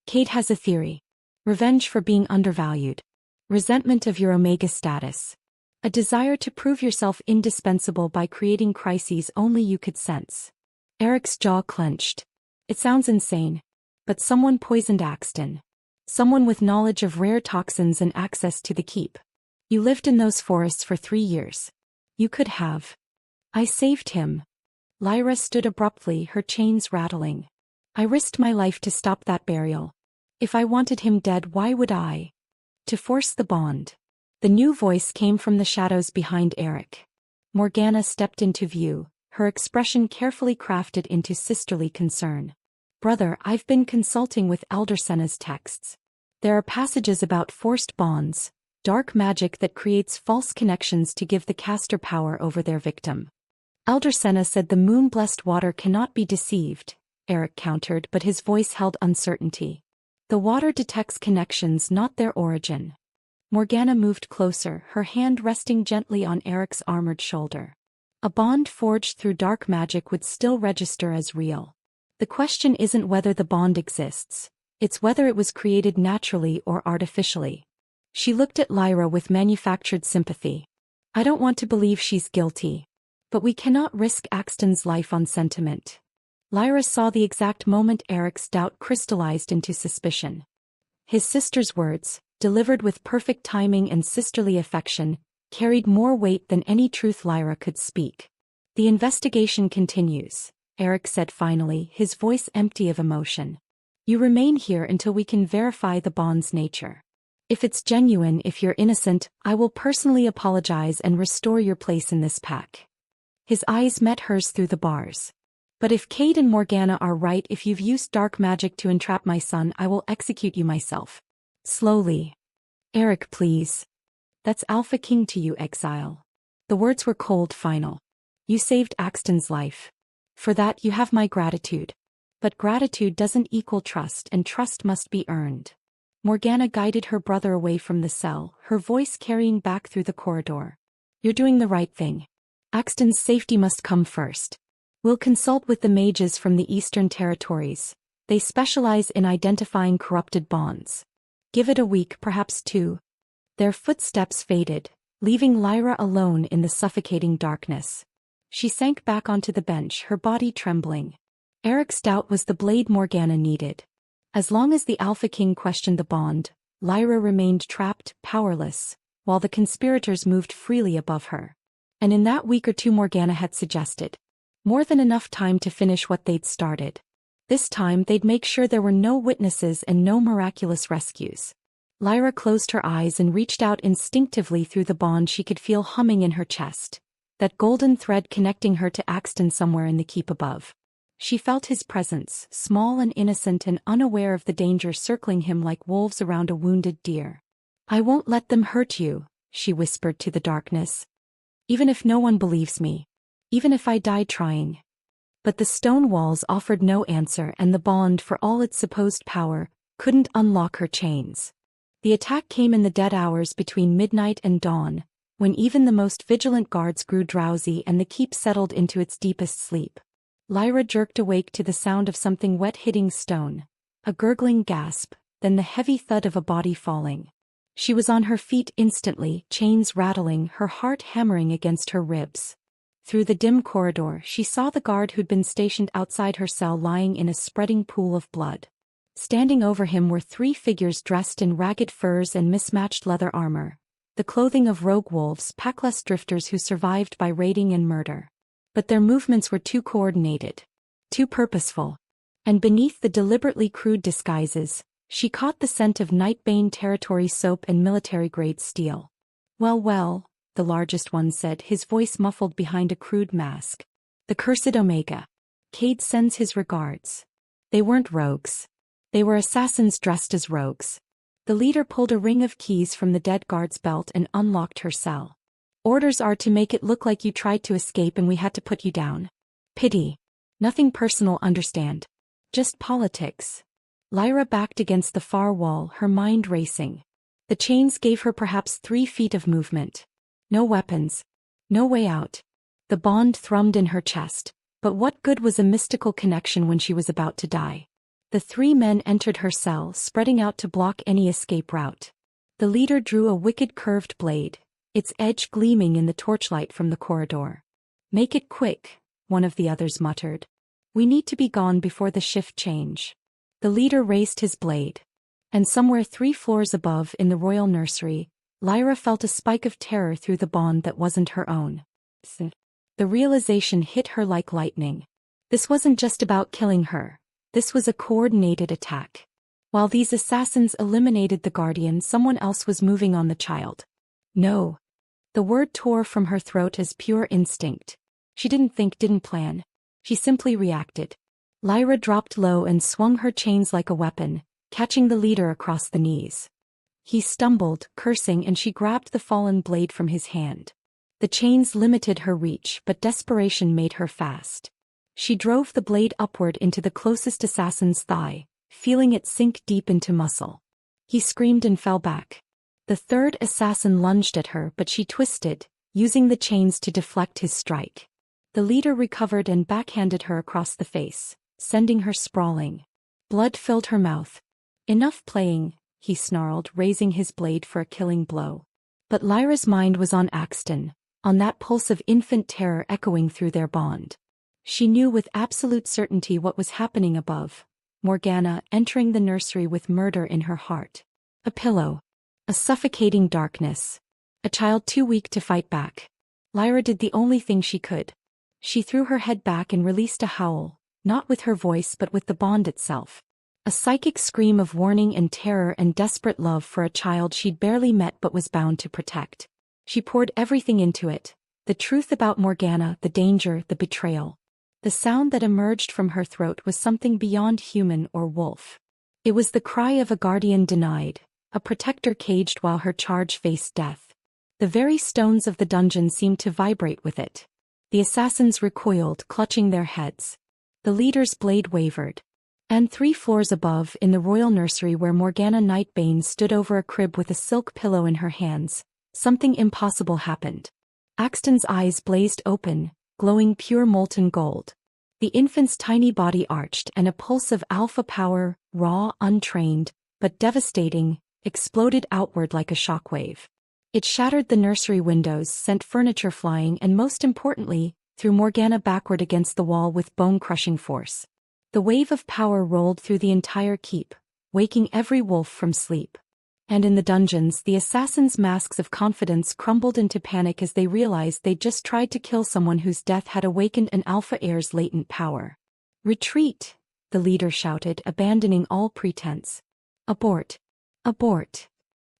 Cade has a theory. Revenge for being undervalued. Resentment of your Omega status. A desire to prove yourself indispensable by creating crises only you could sense. Eric's jaw clenched. It sounds insane. But someone poisoned Axton. Someone with knowledge of rare toxins and access to the keep. You lived in those forests for 3 years. You could have. I saved him. Lyra stood abruptly, her chains rattling. I risked my life to stop that burial. If I wanted him dead, why would I? To force the bond. The new voice came from the shadows behind Eric. Morgana stepped into view, her expression carefully crafted into sisterly concern. Brother, I've been consulting with Elder Senna's texts. There are passages about forced bonds, dark magic that creates false connections to give the caster power over their victim. Elder Senna said the moon-blessed water cannot be deceived, Eric countered, but his voice held uncertainty. The water detects connections, not their origin. Morgana moved closer, her hand resting gently on Eric's armored shoulder. A bond forged through dark magic would still register as real. The question isn't whether the bond exists, it's whether it was created naturally or artificially. She looked at Lyra with manufactured sympathy. I don't want to believe she's guilty. But we cannot risk Axton's life on sentiment. Lyra saw the exact moment Eric's doubt crystallized into suspicion. His sister's words, delivered with perfect timing and sisterly affection, carried more weight than any truth Lyra could speak. The investigation continues, Eric said finally, his voice empty of emotion. You remain here until we can verify the bond's nature. If it's genuine, if you're innocent, I will personally apologize and restore your place in this pack. His eyes met hers through the bars. But if Cade and Morgana are right, if you've used dark magic to entrap my son, I will execute you myself. Slowly. Eric, please. That's Alpha King to you, exile. The words were cold, final. You saved Axton's life. For that you have my gratitude. But gratitude doesn't equal trust, and trust must be earned. Morgana guided her brother away from the cell, her voice carrying back through the corridor. You're doing the right thing. Axton's safety must come first. We'll consult with the mages from the Eastern Territories. They specialize in identifying corrupted bonds. Give it a week, perhaps 2. Their footsteps faded, leaving Lyra alone in the suffocating darkness. She sank back onto the bench, her body trembling. Eric's doubt was the blade Morgana needed. As long as the Alpha King questioned the bond, Lyra remained trapped, powerless, while the conspirators moved freely above her. And in that week or two Morgana had suggested, more than enough time to finish what they'd started. This time they'd make sure there were no witnesses and no miraculous rescues. Lyra closed her eyes and reached out instinctively through the bond she could feel humming in her chest, that golden thread connecting her to Axton somewhere in the keep above. She felt his presence, small and innocent and unaware of the danger circling him like wolves around a wounded deer. I won't let them hurt you, she whispered to the darkness. Even if no one believes me. Even if I die trying. But the stone walls offered no answer, and the bond, for all its supposed power, couldn't unlock her chains. The attack came in the dead hours between midnight and dawn, when even the most vigilant guards grew drowsy and the keep settled into its deepest sleep. Lyra jerked awake to the sound of something wet hitting stone, a gurgling gasp, then the heavy thud of a body falling. She was on her feet instantly, chains rattling, her heart hammering against her ribs. Through the dim corridor, she saw the guard who'd been stationed outside her cell lying in a spreading pool of blood. Standing over him were 3 figures dressed in ragged furs and mismatched leather armor, the clothing of rogue wolves, packless drifters who survived by raiding and murder. But their movements were too coordinated, too purposeful. And beneath the deliberately crude disguises, she caught the scent of Nightbane territory soap and military-grade steel. Well, the largest one said, his voice muffled behind a crude mask. The cursed Omega. Cade sends his regards. They weren't rogues. They were assassins dressed as rogues. The leader pulled a ring of keys from the dead guard's belt and unlocked her cell. Orders are to make it look like you tried to escape and we had to put you down. Pity. Nothing personal, understand. Just politics. Lyra backed against the far wall, her mind racing. The chains gave her perhaps 3 feet of movement. No weapons. No way out. The bond thrummed in her chest, but what good was a mystical connection when she was about to die? The 3 men entered her cell, spreading out to block any escape route. The leader drew a wicked curved blade, its edge gleaming in the torchlight from the corridor. Make it quick, one of the others muttered. We need to be gone before the shift change. The leader raised his blade. And somewhere 3 floors above in the royal nursery, Lyra felt a spike of terror through the bond that wasn't her own. The realization hit her like lightning. This wasn't just about killing her. This was a coordinated attack. While these assassins eliminated the guardian, someone else was moving on the child. No. The word tore from her throat as pure instinct. She didn't think, didn't plan. She simply reacted. Lyra dropped low and swung her chains like a weapon, catching the leader across the knees. He stumbled, cursing, and she grabbed the fallen blade from his hand. The chains limited her reach, but desperation made her fast. She drove the blade upward into the closest assassin's thigh, feeling it sink deep into muscle. He screamed and fell back. The 3rd assassin lunged at her, but she twisted, using the chains to deflect his strike. The leader recovered and backhanded her across the face, sending her sprawling. Blood filled her mouth. Enough playing, he snarled, raising his blade for a killing blow. But Lyra's mind was on Axton, on that pulse of infant terror echoing through their bond. She knew with absolute certainty what was happening above. Morgana entering the nursery with murder in her heart. A pillow. A suffocating darkness. A child too weak to fight back. Lyra did the only thing she could. She threw her head back and released a howl, not with her voice but with the bond itself. A psychic scream of warning and terror and desperate love for a child she'd barely met but was bound to protect. She poured everything into it. The truth about Morgana, the danger, the betrayal. The sound that emerged from her throat was something beyond human or wolf. It was the cry of a guardian denied, a protector caged while her charge faced death. The very stones of the dungeon seemed to vibrate with it. The assassins recoiled, clutching their heads. The leader's blade wavered. And 3 floors above, in the royal nursery where Morgana Nightbane stood over a crib with a silk pillow in her hands, something impossible happened. Axton's eyes blazed open, glowing pure molten gold. The infant's tiny body arched and a pulse of alpha power, raw, untrained, but devastating, exploded outward like a shockwave. It shattered the nursery windows, sent furniture flying, and most importantly, threw Morgana backward against the wall with bone-crushing force. The wave of power rolled through the entire keep, waking every wolf from sleep. And in the dungeons, the assassins' masks of confidence crumbled into panic as they realized they'd just tried to kill someone whose death had awakened an alpha heir's latent power. "Retreat!" the leader shouted, abandoning all pretense. "Abort! Abort!"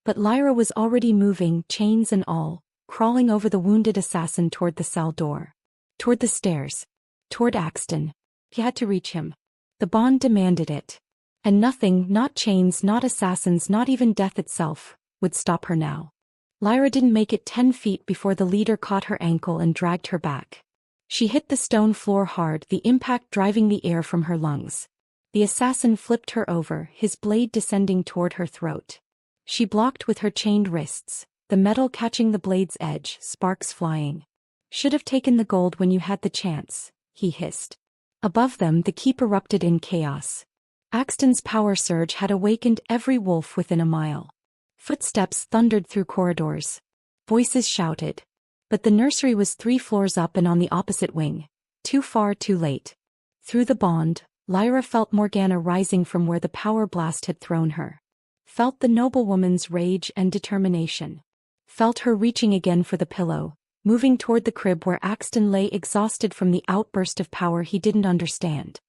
But Lyra was already moving, chains and all, crawling over the wounded assassin toward the cell door. Toward the stairs. Toward Axton. He had to reach him. The bond demanded it. And nothing, not chains, not assassins, not even death itself, would stop her now. Lyra didn't make it 10 feet before the leader caught her ankle and dragged her back. She hit the stone floor hard, the impact driving the air from her lungs. The assassin flipped her over, his blade descending toward her throat. She blocked with her chained wrists, the metal catching the blade's edge, sparks flying. "Should have taken the gold when you had the chance," he hissed. Above them, the keep erupted in chaos. Axton's power surge had awakened every wolf within a mile. Footsteps thundered through corridors. Voices shouted. But the nursery was 3 floors up and on the opposite wing. Too far, too late. Through the bond, Lyra felt Morgana rising from where the power blast had thrown her. Felt the noblewoman's rage and determination. Felt her reaching again for the pillow, moving toward the crib where Axton lay exhausted from the outburst of power he didn't understand.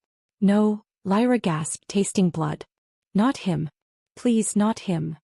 "No," Lyra gasped, tasting blood. "Not him. Please, not him."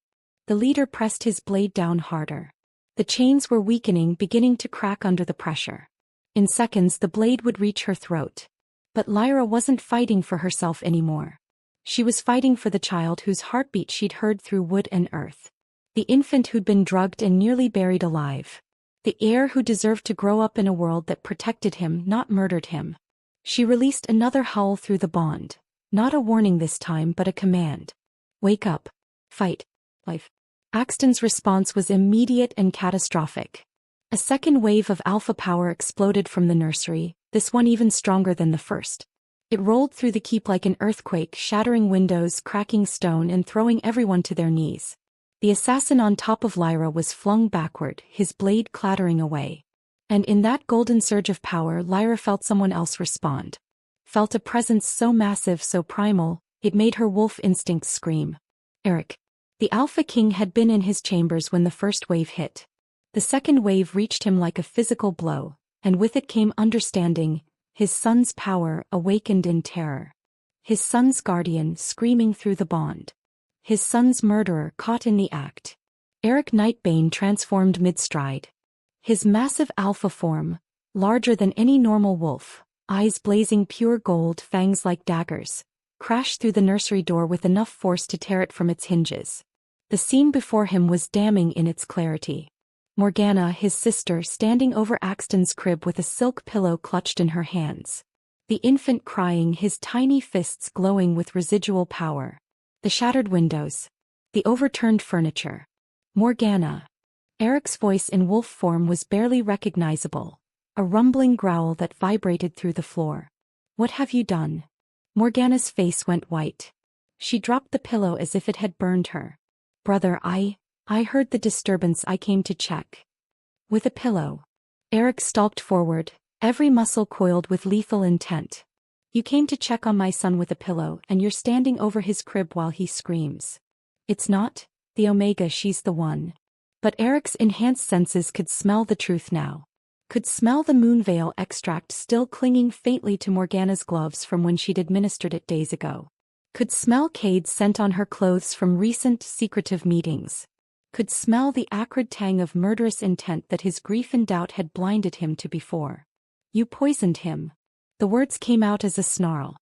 The leader pressed his blade down harder. The chains were weakening, beginning to crack under the pressure. In seconds the blade would reach her throat. But Lyra wasn't fighting for herself anymore. She was fighting for the child whose heartbeat she'd heard through wood and earth. The infant who'd been drugged and nearly buried alive. The heir who deserved to grow up in a world that protected him, not murdered him. She released another howl through the bond. Not a warning this time, but a command. "Wake up. Fight. Life." Axton's response was immediate and catastrophic. A second wave of alpha power exploded from the nursery, this one even stronger than the first. It rolled through the keep like an earthquake, shattering windows, cracking stone, and throwing everyone to their knees. The assassin on top of Lyra was flung backward, his blade clattering away. And in that golden surge of power, Lyra felt someone else respond. Felt a presence so massive, so primal, it made her wolf instincts scream. Eric. The Alpha King had been in his chambers when the first wave hit. The second wave reached him like a physical blow, and with it came understanding, his son's power awakened in terror. His son's guardian screaming through the bond. His son's murderer caught in the act. Eric Nightbane transformed mid-stride. His massive alpha form, larger than any normal wolf, eyes blazing pure gold, fangs like daggers, crashed through the nursery door with enough force to tear it from its hinges. The scene before him was damning in its clarity. Morgana, his sister, standing over Axton's crib with a silk pillow clutched in her hands. The infant crying, his tiny fists glowing with residual power. The shattered windows. The overturned furniture. Morgana. Eric's voice in wolf form was barely recognizable, a rumbling growl that vibrated through the floor. "What have you done?" Morgana's face went white. She dropped the pillow as if it had burned her. "Brother, I heard the disturbance. I came to check." With a pillow. Eric stalked forward, every muscle coiled with lethal intent. "You came to check on my son with a pillow, and you're standing over his crib while he screams. It's not the Omega, she's the one." But Eric's enhanced senses could smell the truth now. Could smell the moonveil extract still clinging faintly to Morgana's gloves from when she'd administered it days ago. Could smell Cade's scent on her clothes from recent secretive meetings. Could smell the acrid tang of murderous intent that his grief and doubt had blinded him to before. "You poisoned him." The words came out as a snarl.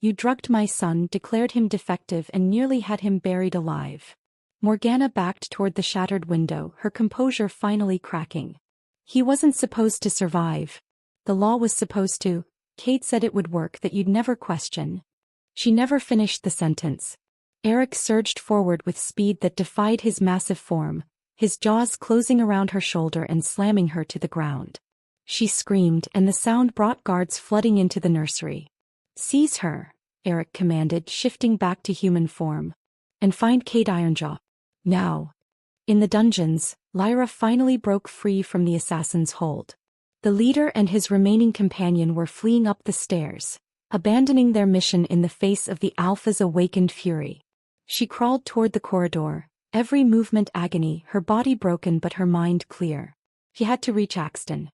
"You drugged my son, declared him defective, and nearly had him buried alive." Morgana backed toward the shattered window, her composure finally cracking. "He wasn't supposed to survive." The law was supposed to. Cade said it would work, that you'd never question. She never finished the sentence. Eric surged forward with speed that defied his massive form, his jaws closing around her shoulder and slamming her to the ground. She screamed, and the sound brought guards flooding into the nursery. "Seize her," Eric commanded, shifting back to human form. "And find Cade Ironjaw. Now." In the dungeons, Lyra finally broke free from the assassin's hold. The leader and his remaining companion were fleeing up the stairs, abandoning their mission in the face of the Alpha's awakened fury. She crawled toward the corridor, every movement agony, her body broken but her mind clear. She had to reach Axton.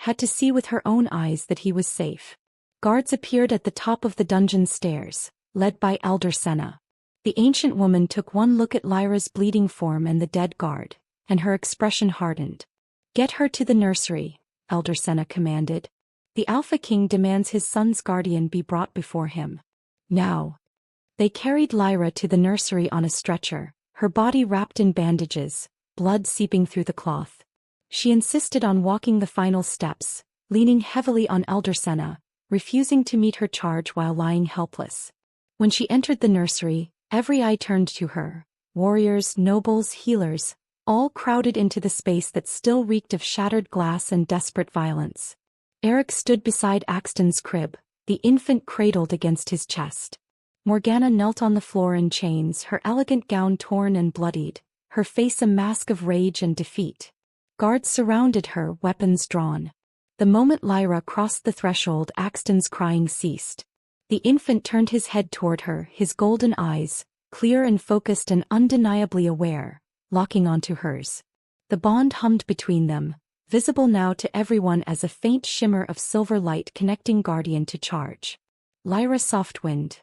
Had to see with her own eyes that he was safe. Guards appeared at the top of the dungeon stairs, led by Elder Senna. The ancient woman took one look at Lyra's bleeding form and the dead guard, and her expression hardened. "Get her to the nursery," Elder Senna commanded. "The Alpha King demands his son's guardian be brought before him. Now." They carried Lyra to the nursery on a stretcher, her body wrapped in bandages, blood seeping through the cloth. She insisted on walking the final steps, leaning heavily on Elder Senna, refusing to meet her charge while lying helpless. When she entered the nursery, every eye turned to her. Warriors, nobles, healers, all crowded into the space that still reeked of shattered glass and desperate violence. Eric stood beside Axton's crib, the infant cradled against his chest. Morgana knelt on the floor in chains, her elegant gown torn and bloodied, her face a mask of rage and defeat. Guards surrounded her, weapons drawn. The moment Lyra crossed the threshold, Axton's crying ceased. The infant turned his head toward her, his golden eyes, clear and focused and undeniably aware, locking onto hers. The bond hummed between them, visible now to everyone as a faint shimmer of silver light connecting guardian to charge. "Lyra Softwind."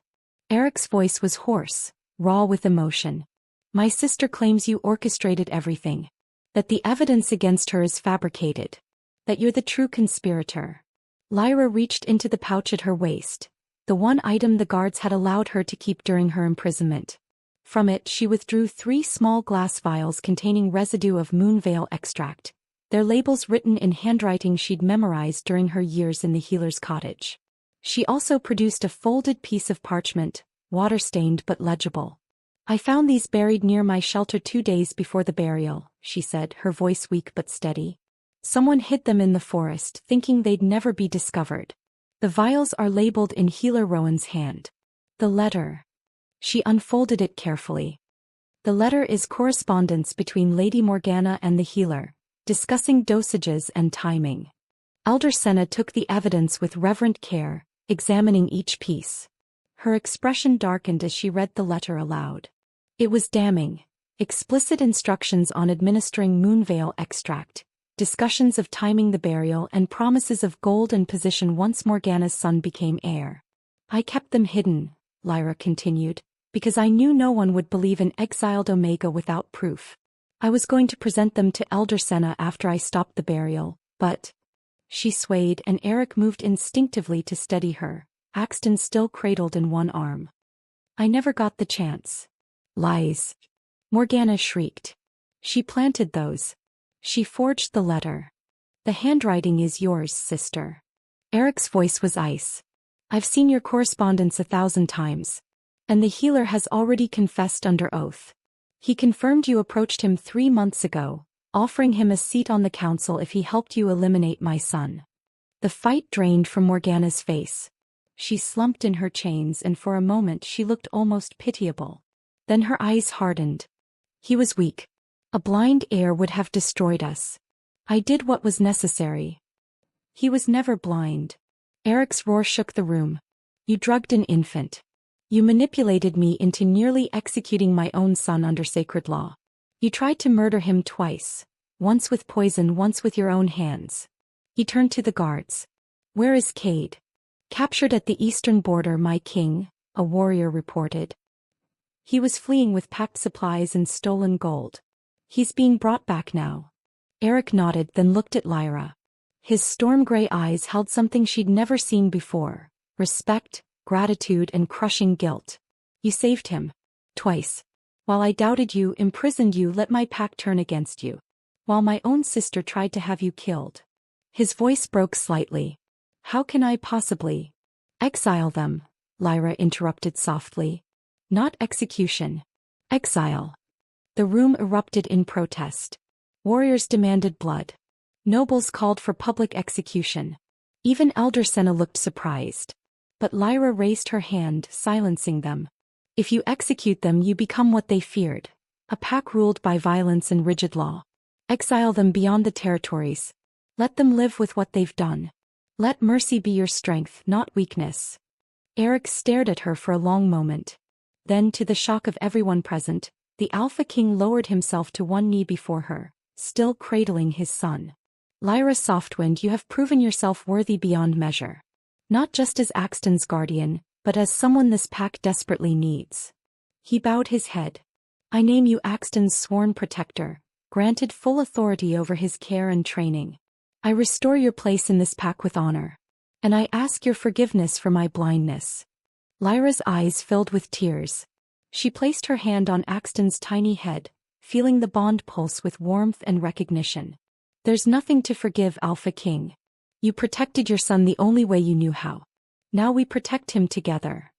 Eric's voice was hoarse, raw with emotion. "My sister claims you orchestrated everything. That the evidence against her is fabricated. That you're the true conspirator." Lyra reached into the pouch at her waist, the one item the guards had allowed her to keep during her imprisonment. From it she withdrew 3 small glass vials containing residue of moonveil extract, their labels written in handwriting she'd memorized during her years in the healer's cottage. She also produced a folded piece of parchment, water-stained but legible. "I found these buried near my shelter 2 days before the burial," she said, her voice weak but steady. "Someone hid them in the forest, thinking they'd never be discovered. The vials are labeled in Healer Rowan's hand. The letter." She unfolded it carefully. "The letter is correspondence between Lady Morgana and the healer, discussing dosages and timing." Elder Senna took the evidence with reverent care, examining each piece. Her expression darkened as she read the letter aloud. It was damning. Explicit instructions on administering moonveil extract, discussions of timing the burial, and promises of gold and position once Morgana's son became heir. "I kept them hidden," Lyra continued, "because I knew no one would believe an exiled Omega without proof. I was going to present them to Elder Senna after I stopped the burial, but—" She swayed and Eric moved instinctively to steady her, Axton still cradled in one arm. "I never got the chance." "Lies!" Morgana shrieked. "She planted those. She forged the letter. The handwriting is yours, sister." Eric's voice was ice. "I've seen your correspondence 1,000 times. And the healer has already confessed under oath. He confirmed you approached him 3 months ago, offering him a seat on the council if he helped you eliminate my son." The fight drained from Morgana's face. She slumped in her chains and for a moment she looked almost pitiable. Then her eyes hardened. "He was weak. A blind heir would have destroyed us. I did what was necessary." "He was never blind." Eric's roar shook the room. "You drugged an infant. You manipulated me into nearly executing my own son under sacred law. You tried to murder him twice, once with poison, once with your own hands." He turned to the guards. "Where is Cade?" "Captured at the eastern border, my king," a warrior reported. "He was fleeing with packed supplies and stolen gold. He's being brought back now." Eric nodded, then looked at Lyra. His storm-gray eyes held something she'd never seen before: respect, gratitude, and crushing guilt. "You saved him. Twice. While I doubted you, imprisoned you, let my pack turn against you. While my own sister tried to have you killed." His voice broke slightly. How can I possibly exile them? Lyra interrupted softly. Not execution. Exile. The room erupted in protest. Warriors demanded blood. Nobles called for public execution. Even Elder Senna looked surprised. But Lyra raised her hand, silencing them. If you execute them, you become what they feared. A pack ruled by violence and rigid law. Exile them beyond the territories. Let them live with what they've done. Let mercy be your strength, not weakness. Eric stared at her for a long moment. Then, to the shock of everyone present, the Alpha King lowered himself to one knee before her, still cradling his son. Lyra Softwind, you have proven yourself worthy beyond measure. Not just as Axton's guardian, but as someone this pack desperately needs. He bowed his head. I name you Axton's sworn protector, granted full authority over his care and training. I restore your place in this pack with honor. And I ask your forgiveness for my blindness. Lyra's eyes filled with tears. She placed her hand on Axton's tiny head, feeling the bond pulse with warmth and recognition. There's nothing to forgive, Alpha King. You protected your son the only way you knew how. Now we protect him together.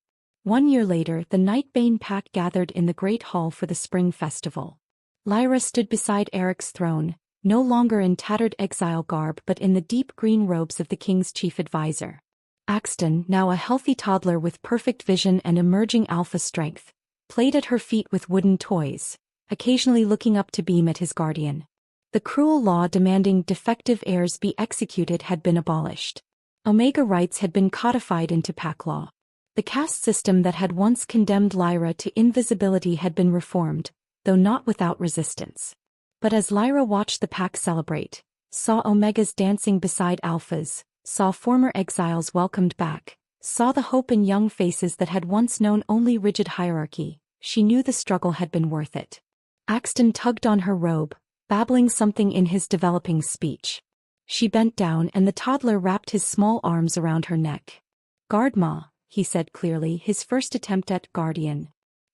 1 year later, the Nightbane pack gathered in the Great Hall for the Spring Festival. Lyra stood beside Eric's throne, no longer in tattered exile garb but in the deep green robes of the king's chief advisor. Axton, now a healthy toddler with perfect vision and emerging alpha strength, played at her feet with wooden toys, occasionally looking up to beam at his guardian. The cruel law demanding defective heirs be executed had been abolished. Omega rights had been codified into pack law. The caste system that had once condemned Lyra to invisibility had been reformed, though not without resistance. But as Lyra watched the pack celebrate, saw Omegas dancing beside Alphas, saw former exiles welcomed back, saw the hope in young faces that had once known only rigid hierarchy, she knew the struggle had been worth it. Axton tugged on her robe, babbling something in his developing speech. She bent down and the toddler wrapped his small arms around her neck. Guardma, he said clearly, his first attempt at guardian.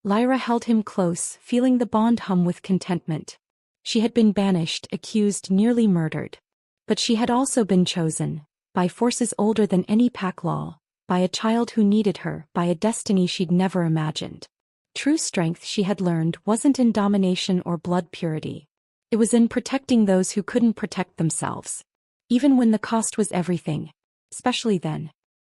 Lyra held him close, feeling the bond hum with contentment. She had been banished, accused, nearly murdered. But she had also been chosen, by forces older than any pack law, by a child who needed her, by a destiny she'd never imagined. True strength, she had learned, wasn't in domination or blood purity. It was in protecting those who couldn't protect themselves. Even when the cost was everything. Especially then.